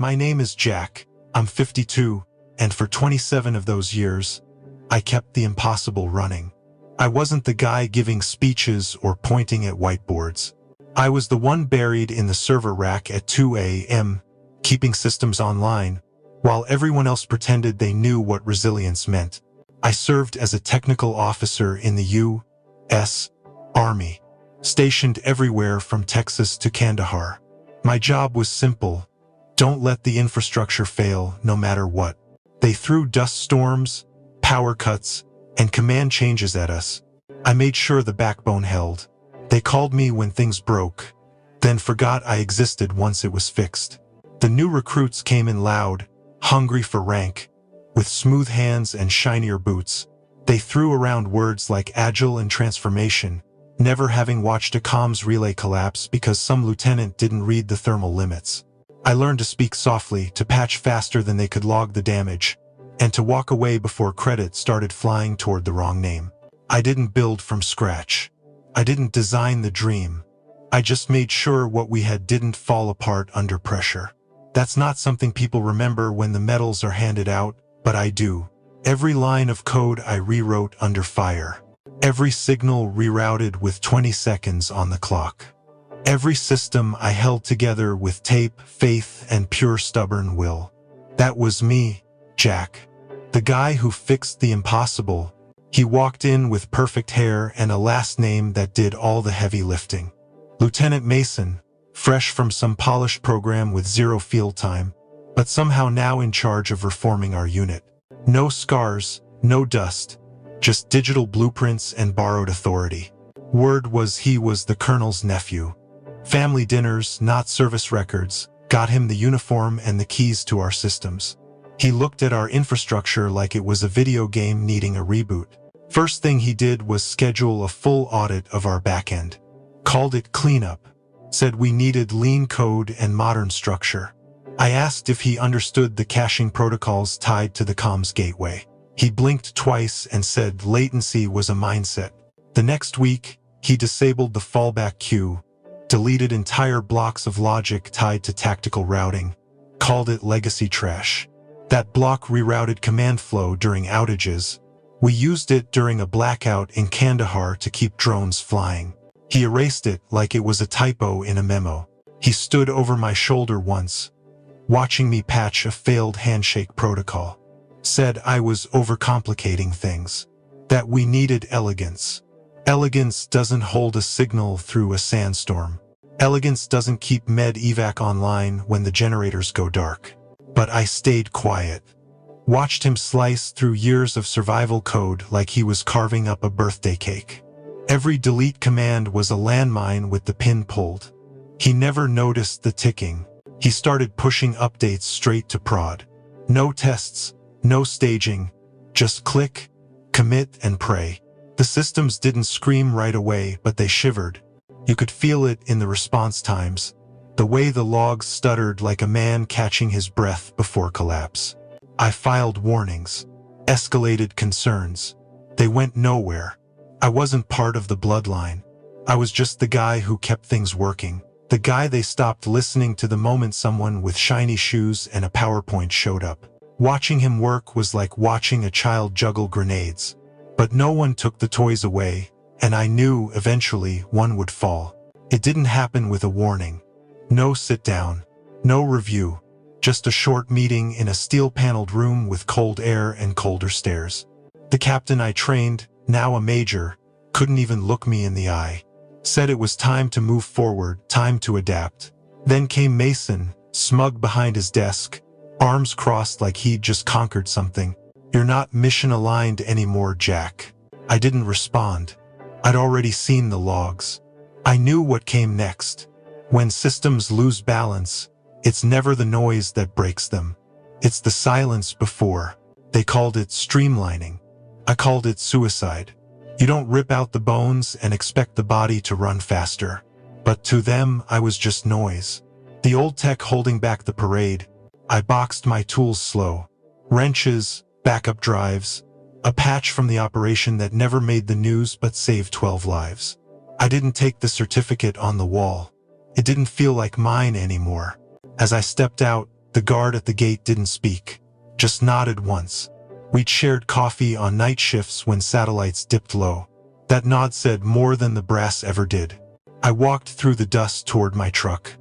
My name is Jack. I'm 52, and for 27 of those years, I kept the impossible running. I wasn't the guy giving speeches or pointing at whiteboards. I was the one buried in the server rack at 2 a.m., keeping systems online, while everyone else pretended they knew what resilience meant. I served as a technical officer in the U.S. Army, stationed everywhere from Texas to Kandahar. My job was simple: don't let the infrastructure fail, no matter what. They threw dust storms, power cuts, and command changes at us. I made sure the backbone held. They called me when things broke, then forgot I existed once it was fixed. The new recruits came in loud, hungry for rank, with smooth hands and shinier boots. They threw around words like agile and transformation, never having watched a comms relay collapse because some lieutenant didn't read the thermal limits. I learned to speak softly, to patch faster than they could log the damage, and to walk away before credit started flying toward the wrong name. I didn't build from scratch. I didn't design the dream. I just made sure what we had didn't fall apart under pressure. That's not something people remember when the medals are handed out, but I do. Every line of code I rewrote under fire. Every signal rerouted with 20 seconds on the clock. Every system I held together with tape, faith, and pure stubborn will. That was me, Jack. The guy who fixed the impossible. He walked in with perfect hair and a last name that did all the heavy lifting. Lieutenant Mason, fresh from some polished program with zero field time, but somehow now in charge of reforming our unit. No scars, no dust, just digital blueprints and borrowed authority. Word was he was the colonel's nephew. Family dinners, not service records, got him the uniform and the keys to our systems. He looked at our infrastructure like it was a video game needing a reboot. First thing he did was schedule a full audit of our backend. Called it cleanup. Said we needed lean code and modern structure. I asked if he understood the caching protocols tied to the comms gateway. He blinked twice and said latency was a mindset. The next week, he disabled the fallback queue, deleted entire blocks of logic tied to tactical routing, called it legacy trash. That block rerouted command flow during outages. We used it during a blackout in Kandahar to keep drones flying. He erased it like it was a typo in a memo. He stood over my shoulder once, watching me patch a failed handshake protocol. Said I was overcomplicating things. That we needed elegance. Elegance doesn't hold a signal through a sandstorm. Elegance doesn't keep med evac online when the generators go dark. But I stayed quiet. Watched him slice through years of survival code like he was carving up a birthday cake. Every delete command was a landmine with the pin pulled. He never noticed the ticking. He started pushing updates straight to prod. No tests, no staging, just click, commit, and pray. The systems didn't scream right away, but they shivered. You could feel it in the response times, the way the logs stuttered like a man catching his breath before collapse. I filed warnings, escalated concerns. They went nowhere. I wasn't part of the bloodline. I was just the guy who kept things working. The guy they stopped listening to the moment someone with shiny shoes and a PowerPoint showed up. Watching him work was like watching a child juggle grenades. But no one took the toys away, and I knew eventually one would fall. It didn't happen with a warning. No sit down. No review. Just a short meeting in a steel-paneled room with cold air and colder stares. The captain I trained, now a major, couldn't even look me in the eye. Said it was time to move forward, time to adapt. Then came Mason, smug behind his desk, arms crossed like he'd just conquered something. "You're not mission-aligned anymore, Jack." I didn't respond. I'd already seen the logs. I knew what came next. When systems lose balance, it's never the noise that breaks them. It's the silence before. They called it streamlining. I called it suicide. You don't rip out the bones and expect the body to run faster. But to them, I was just noise. The old tech holding back the parade. I boxed my tools slow. Wrenches, backup drives, a patch from the operation that never made the news but saved 12 lives. I didn't take the certificate on the wall. It didn't feel like mine anymore. As I stepped out, The guard at the gate didn't speak, just nodded once. We'd shared coffee on night shifts when satellites dipped low. That nod said more than the brass ever did. I walked through the dust toward my truck.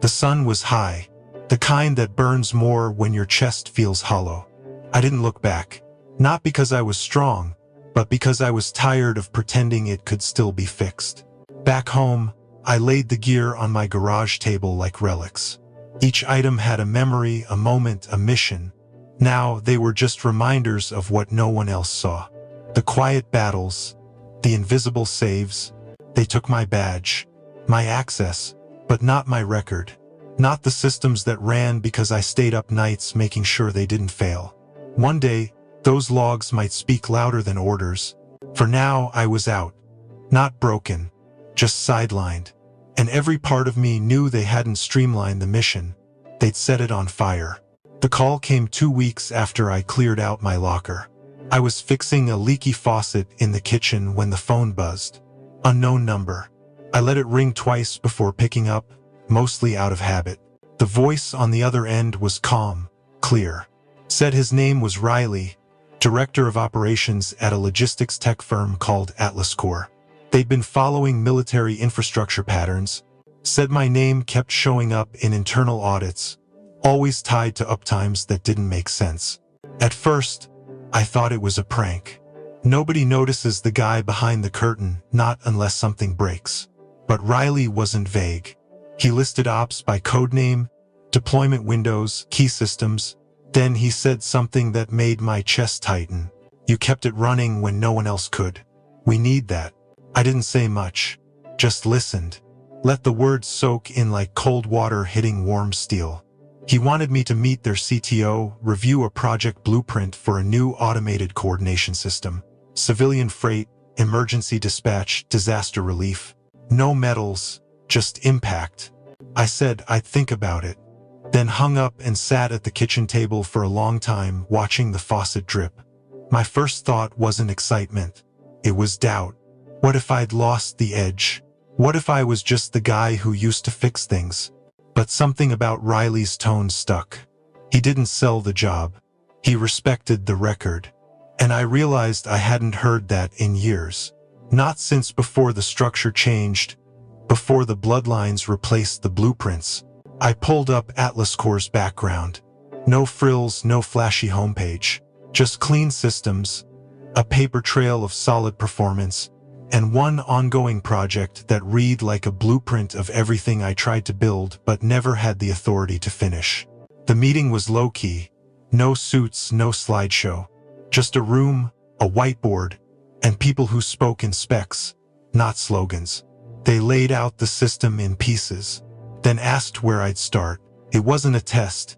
The sun was high, the kind that burns more when your chest feels hollow. I didn't look back, not because I was strong, but because I was tired of pretending it could still be fixed. Back home, I laid the gear on my garage table like relics. Each item had a memory, a moment, a mission. Now they were just reminders of what no one else saw. The quiet battles, the invisible saves. They took my badge, my access, but not my record. Not the systems that ran because I stayed up nights making sure they didn't fail. One day, those logs might speak louder than orders. For now, I was out. Not broken, just sidelined. And every part of me knew they hadn't streamlined the mission. They'd set it on fire. The call came 2 weeks after I cleared out my locker. I was fixing a leaky faucet in the kitchen when the phone buzzed. Unknown number. I let it ring twice before picking up, mostly out of habit. The voice on the other end was calm, clear. Said his name was Riley, director of operations at a logistics tech firm called Atlas Corp. They'd been following military infrastructure patterns. Said my name kept showing up in internal audits, always tied to uptimes that didn't make sense. At first, I thought it was a prank. Nobody notices the guy behind the curtain, not unless something breaks. But Riley wasn't vague. He listed ops by codename, deployment windows, key systems. Then he said something that made my chest tighten. You kept it running when no one else could. We need that. I didn't say much, just listened. Let the words soak in like cold water hitting warm steel. He wanted me to meet their CTO, review a project blueprint for a new automated coordination system. Civilian freight, emergency dispatch, disaster relief. No medals, just impact. I said I'd think about it, then hung up and sat at the kitchen table for a long time watching the faucet drip. My first thought wasn't excitement. It was doubt. What if I'd lost the edge? What if I was just the guy who used to fix things? But something about Riley's tone stuck. He didn't sell the job. He respected the record. And I realized I hadn't heard that in years. Not since before the structure changed, before the bloodlines replaced the blueprints. I pulled up Atlas Corp's background. No frills, no flashy homepage. Just clean systems, a paper trail of solid performance, and one ongoing project that read like a blueprint of everything I tried to build but never had the authority to finish. The meeting was low-key. No suits, no slideshow. Just a room, a whiteboard, and people who spoke in specs, not slogans. They laid out the system in pieces, then asked where I'd start. It wasn't a test.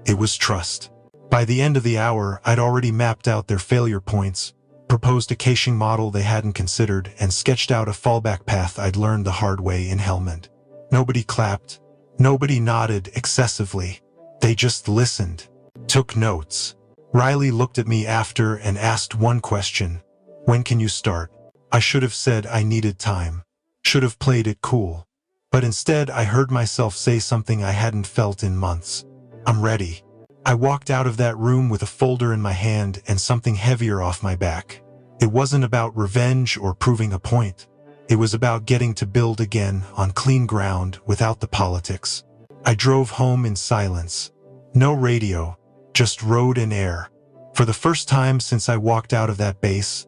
It was trust. By the end of the hour, I'd already mapped out their failure points, proposed a caching model they hadn't considered, and sketched out a fallback path I'd learned the hard way in Helmand. Nobody clapped. Nobody nodded excessively. They just listened, took notes. Riley looked at me after and asked one question. When can you start? I should have said I needed time. Should have played it cool. But instead, I heard myself say something I hadn't felt in months. I'm ready. I walked out of that room with a folder in my hand and something heavier off my back. It wasn't about revenge or proving a point. It was about getting to build again on clean ground without the politics. I drove home in silence. No radio, just road and air. For the first time since I walked out of that base,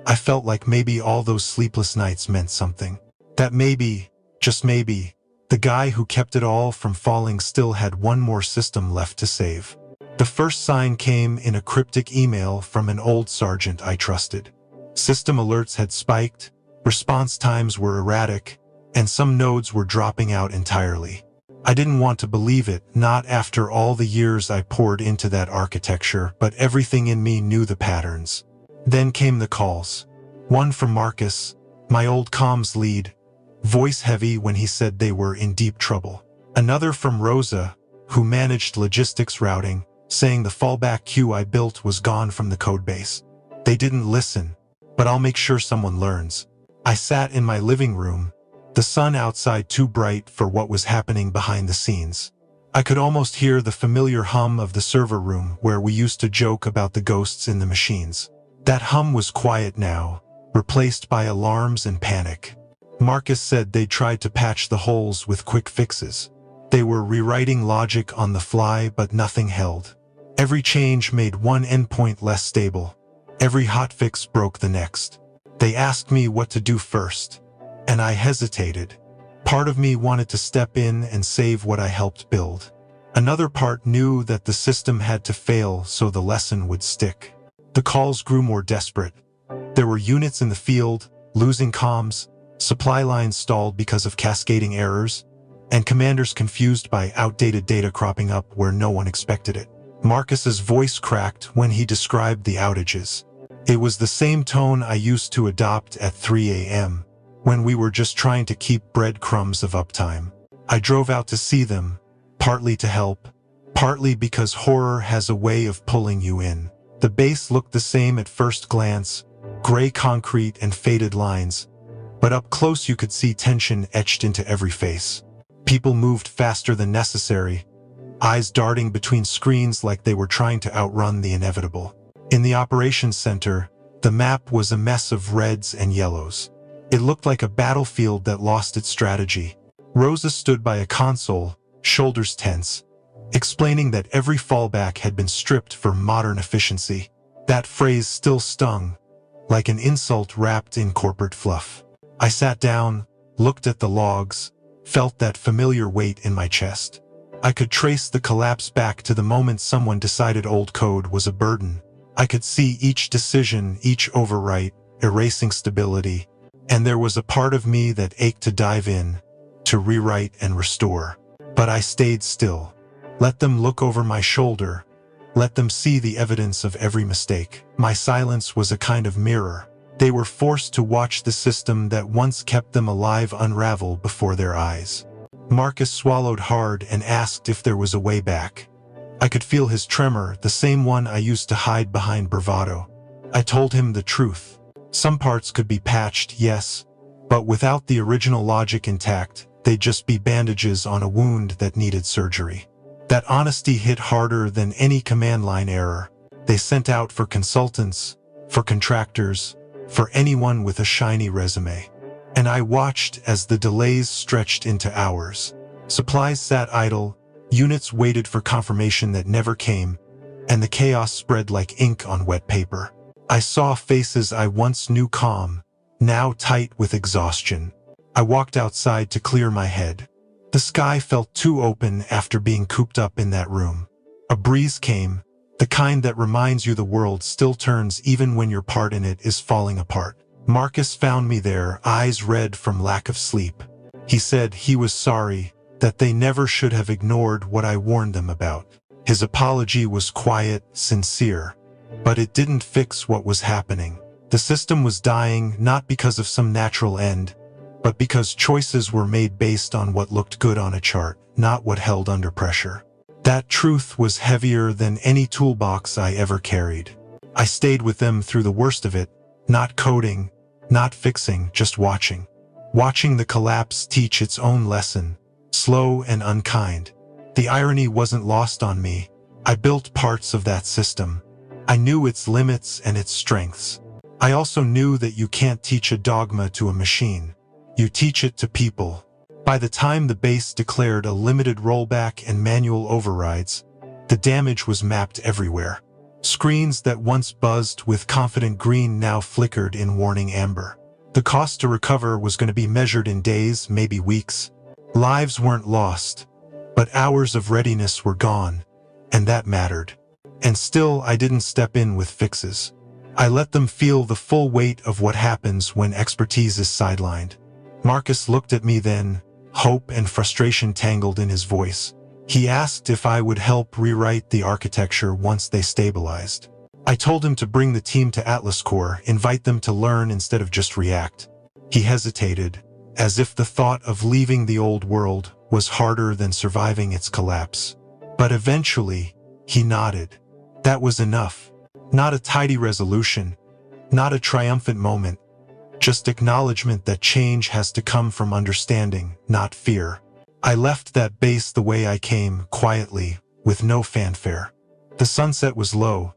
I felt like maybe all those sleepless nights meant something. That maybe, just maybe, the guy who kept it all from falling still had one more system left to save. The first sign came in a cryptic email from an old sergeant I trusted. System alerts had spiked, response times were erratic, and some nodes were dropping out entirely. I didn't want to believe it, not after all the years I poured into that architecture, but everything in me knew the patterns. Then came the calls. One from Marcus, my old comms lead, voice heavy when he said they were in deep trouble. Another from Rosa, who managed logistics routing, saying the fallback queue I built was gone from the codebase. They didn't listen, but I'll make sure someone learns. I sat in my living room, the sun outside too bright for what was happening behind the scenes. I could almost hear the familiar hum of the server room where we used to joke about the ghosts in the machines. That hum was quiet now, replaced by alarms and panic. Marcus said they tried to patch the holes with quick fixes. They were rewriting logic on the fly, but nothing held. Every change made one endpoint less stable. Every hotfix broke the next. They asked me what to do first, and I hesitated. Part of me wanted to step in and save what I helped build. Another part knew that the system had to fail so the lesson would stick. The calls grew more desperate. There were units in the field, losing comms, supply lines stalled because of cascading errors, and commanders confused by outdated data cropping up where no one expected it. Marcus's voice cracked when he described the outages. It was the same tone I used to adopt at 3 a.m. when we were just trying to keep breadcrumbs of uptime. I drove out to see them, partly to help, partly because horror has a way of pulling you in. The base looked the same at first glance, gray concrete and faded lines, but up close you could see tension etched into every face. People moved faster than necessary, eyes darting between screens like they were trying to outrun the inevitable. In the operations center, the map was a mess of reds and yellows. It looked like a battlefield that lost its strategy. Rosa stood by a console, shoulders tense, explaining that every fallback had been stripped for modern efficiency. That phrase still stung, like an insult wrapped in corporate fluff. I sat down, looked at the logs, felt that familiar weight in my chest. I could trace the collapse back to the moment someone decided old code was a burden. I could see each decision, each overwrite, erasing stability, and there was a part of me that ached to dive in, to rewrite and restore. But I stayed still. Let them look over my shoulder. Let them see the evidence of every mistake. My silence was a kind of mirror. They were forced to watch the system that once kept them alive unravel before their eyes. Marcus swallowed hard and asked if there was a way back. I could feel his tremor, the same one I used to hide behind bravado. I told him the truth. Some parts could be patched, yes, but without the original logic intact, they'd just be bandages on a wound that needed surgery. That honesty hit harder than any command line error. They sent out for consultants, for contractors, for anyone with a shiny resume. And I watched as the delays stretched into hours. Supplies sat idle, units waited for confirmation that never came, and the chaos spread like ink on wet paper. I saw faces I once knew calm, now tight with exhaustion. I walked outside to clear my head. The sky felt too open after being cooped up in that room. A breeze came, the kind that reminds you the world still turns even when your part in it is falling apart. Marcus found me there, eyes red from lack of sleep. He said he was sorry, that they never should have ignored what I warned them about. His apology was quiet, sincere, but it didn't fix what was happening. The system was dying not because of some natural end, but because choices were made based on what looked good on a chart, not what held under pressure. That truth was heavier than any toolbox I ever carried. I stayed with them through the worst of it, not coding, not fixing, just watching. Watching the collapse teach its own lesson, slow and unkind. The irony wasn't lost on me. I built parts of that system. I knew its limits and its strengths. I also knew that you can't teach a dogma to a machine. You teach it to people. By the time the base declared a limited rollback and manual overrides, the damage was mapped everywhere. Screens that once buzzed with confident green now flickered in warning amber. The cost to recover was going to be measured in days, maybe weeks. Lives weren't lost, but hours of readiness were gone, and that mattered. And still, I didn't step in with fixes. I let them feel the full weight of what happens when expertise is sidelined. Marcus looked at me then, hope and frustration tangled in his voice. He asked if I would help rewrite the architecture once they stabilized. I told him to bring the team to Atlas Core, invite them to learn instead of just react. He hesitated, as if the thought of leaving the old world was harder than surviving its collapse. But eventually, he nodded. That was enough. Not a tidy resolution, not a triumphant moment, just acknowledgement that change has to come from understanding, not fear. I left that base the way I came, quietly, with no fanfare. The sunset was low,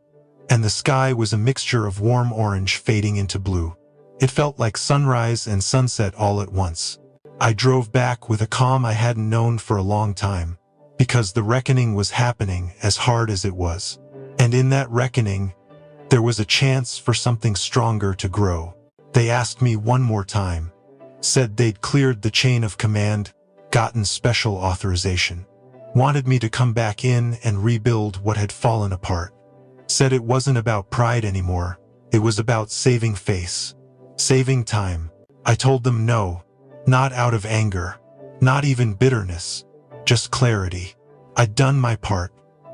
and the sky was a mixture of warm orange fading into blue. It felt like sunrise and sunset all at once. I drove back with a calm I hadn't known for a long time, because the reckoning was happening as hard as it was. And in that reckoning, there was a chance for something stronger to grow. They asked me one more time, said they'd cleared the chain of command, gotten special authorization, wanted me to come back in and rebuild what had fallen apart. Said it wasn't about pride anymore, it was about saving face, saving time. I told them no, not out of anger, not even bitterness, just clarity. I'd done my part,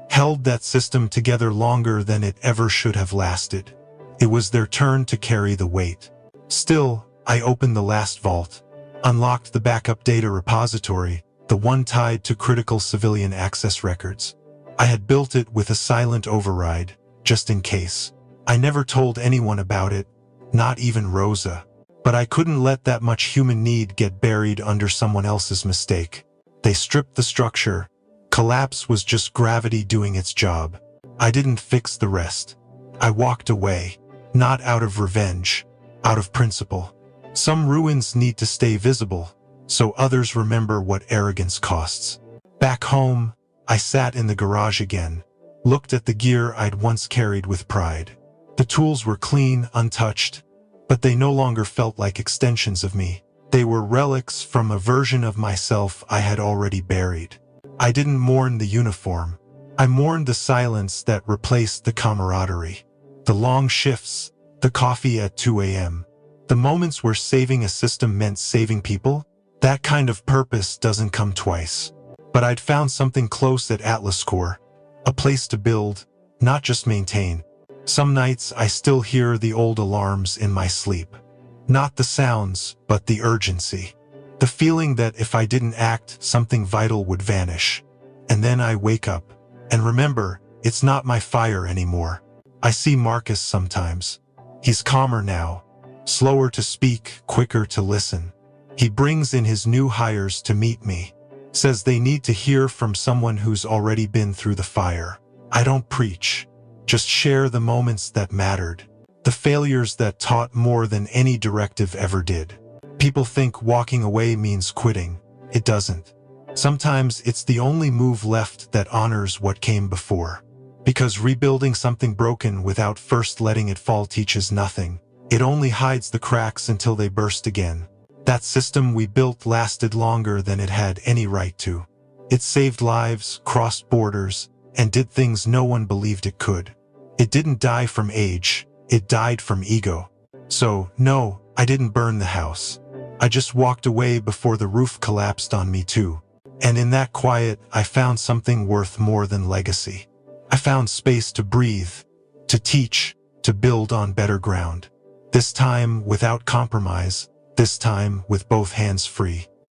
held that system together longer than it ever should have lasted. It was their turn to carry the weight. Still, I opened the last vault, unlocked the backup data repository, the one tied to critical civilian access records. I had built it with a silent override, just in case. I never told anyone about it, not even Rosa. But I couldn't let that much human need get buried under someone else's mistake. They stripped the structure. Collapse was just gravity doing its job. I didn't fix the rest. I walked away, not out of revenge, out of principle. Some ruins need to stay visible, so others remember what arrogance costs. Back home, I sat in the garage again, looked at the gear I'd once carried with pride. The tools were clean, untouched, but they no longer felt like extensions of me. They were relics from a version of myself I had already buried. I didn't mourn the uniform. I mourned the silence that replaced the camaraderie. The long shifts, the coffee at 2 a.m., the moments where saving a system meant saving people. That kind of purpose doesn't come twice. But I'd found something close at Atlas Core, a place to build, not just maintain. Some nights I still hear the old alarms in my sleep. Not the sounds, but the urgency. The feeling that if I didn't act, something vital would vanish. And then I wake up, and remember, it's not my fire anymore. I see Marcus sometimes. He's calmer now, slower to speak, quicker to listen. He brings in his new hires to meet me, says they need to hear from someone who's already been through the fire. I don't preach, just share the moments that mattered, the failures that taught more than any directive ever did. People think walking away means quitting. It doesn't. Sometimes it's the only move left that honors what came before. Because rebuilding something broken without first letting it fall teaches nothing. It only hides the cracks until they burst again. That system we built lasted longer than it had any right to. It saved lives, crossed borders, and did things no one believed it could. It didn't die from age, it died from ego. So, no, I didn't burn the house. I just walked away before the roof collapsed on me too. And in that quiet, I found something worth more than legacy. I found space to breathe, to teach, to build on better ground. This time without compromise, this time with both hands free.